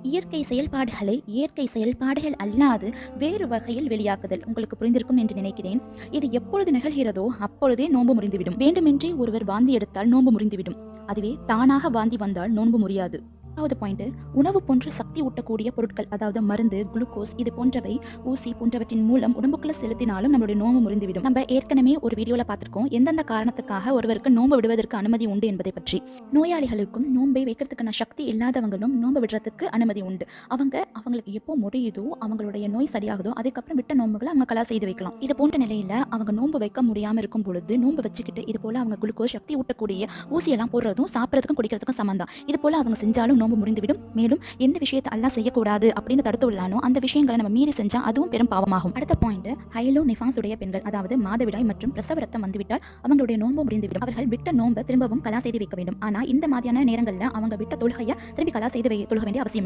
இயற்கை செயல்பாடுகளை இயற்கை செயல்பாடுகள் அல்லாது வேறு வகையில் வெளியாக்குதல் உங்களுக்கு புரிந்திருக்கும் என்று நினைக்கிறேன். இது எப்பொழுது நிகழ்கிறதோ அப்பொழுதே நோன்பு முறிந்துவிடும். வேண்டுமென்றே ஒருவர் வாந்தி எடுத்தால் நோன்பு முறிந்துவிடும். அதுவே தானாக வாந்தி வந்தால் நோன்பு முறியாது. பாயிண்ட், உணவு போன்ற சக்தி ஊட்டக்கூடிய பொருட்கள், அதாவது மருந்து, குளுக்கோஸ் இது போன்றவை ஊசி போன்றவற்றின் மூலம் உடம்புக்குள்ள செலுத்தினாலும் நம்மளுடைய நோன்பு முறிந்துவிடும். நம்ம ஏற்கனவே ஒரு வீடியோல பார்த்திருக்கோம் எந்தெந்த காரணத்துக்காக ஒருவருக்கு நோன்பு விடுவதற்கு அனுமதி உண்டு என்பதை பற்றி. நோயாளிகளுக்கும் நோன்பை வைக்கிறதுக்கான சக்தி இல்லாதவங்களும் நோன்பு விடுறதுக்கு அனுமதி உண்டு. அவங்களுக்கு எப்போ முடியுதோ அவங்களுடைய நோய் சரியாகுதோ அதுக்கப்புறம் விட்ட நோன்புகளை அவங்க கலா செய்து வைக்கலாம். இது போன்ற நிலையில அவங்க நோன்பு வைக்க முடியாம இருக்கும் பொழுது நோன்பு வச்சுக்கிட்டு இது போல அவங்க குளுக்கோஸ் சக்தி ஊட்டக்கூடிய ஊசியெல்லாம் போடுறதும் சாப்பிட்றதுக்கும் குடிக்கிறதுக்கும் சமந்தான். இது போல அவங்க செஞ்சாலும் நோன்பு முறிந்துவிடும். மேலும் எந்த விஷயத்தை அல்லாஹ் செய்யக்கூடாது அப்படின்னு தடுத்து உள்ளானோ அந்த விஷயங்களை நம்ம மீறி செஞ்சா அதுவும் பெரும் பாவமாகும். அடுத்த பாயிண்ட், ஹைலோ நிஃபாஸ் உடைய பெண்கள், அதாவது மாதவிடாய் மற்றும் பிரசவ ரத்தம் வந்துவிட்டால் அவங்களுடைய நோன்பு முறிந்துவிடும். அவர்கள் விட்ட நோன்பை திரும்பவும் கலா செய்து வைக்க வேண்டும். ஆனா இந்த மாதிரியான நேரங்கள்ல அவங்க விட்ட தொழுகையை திரும்பி கலா செய்து தொழுக வேண்டிய அவசியம் இல்லை.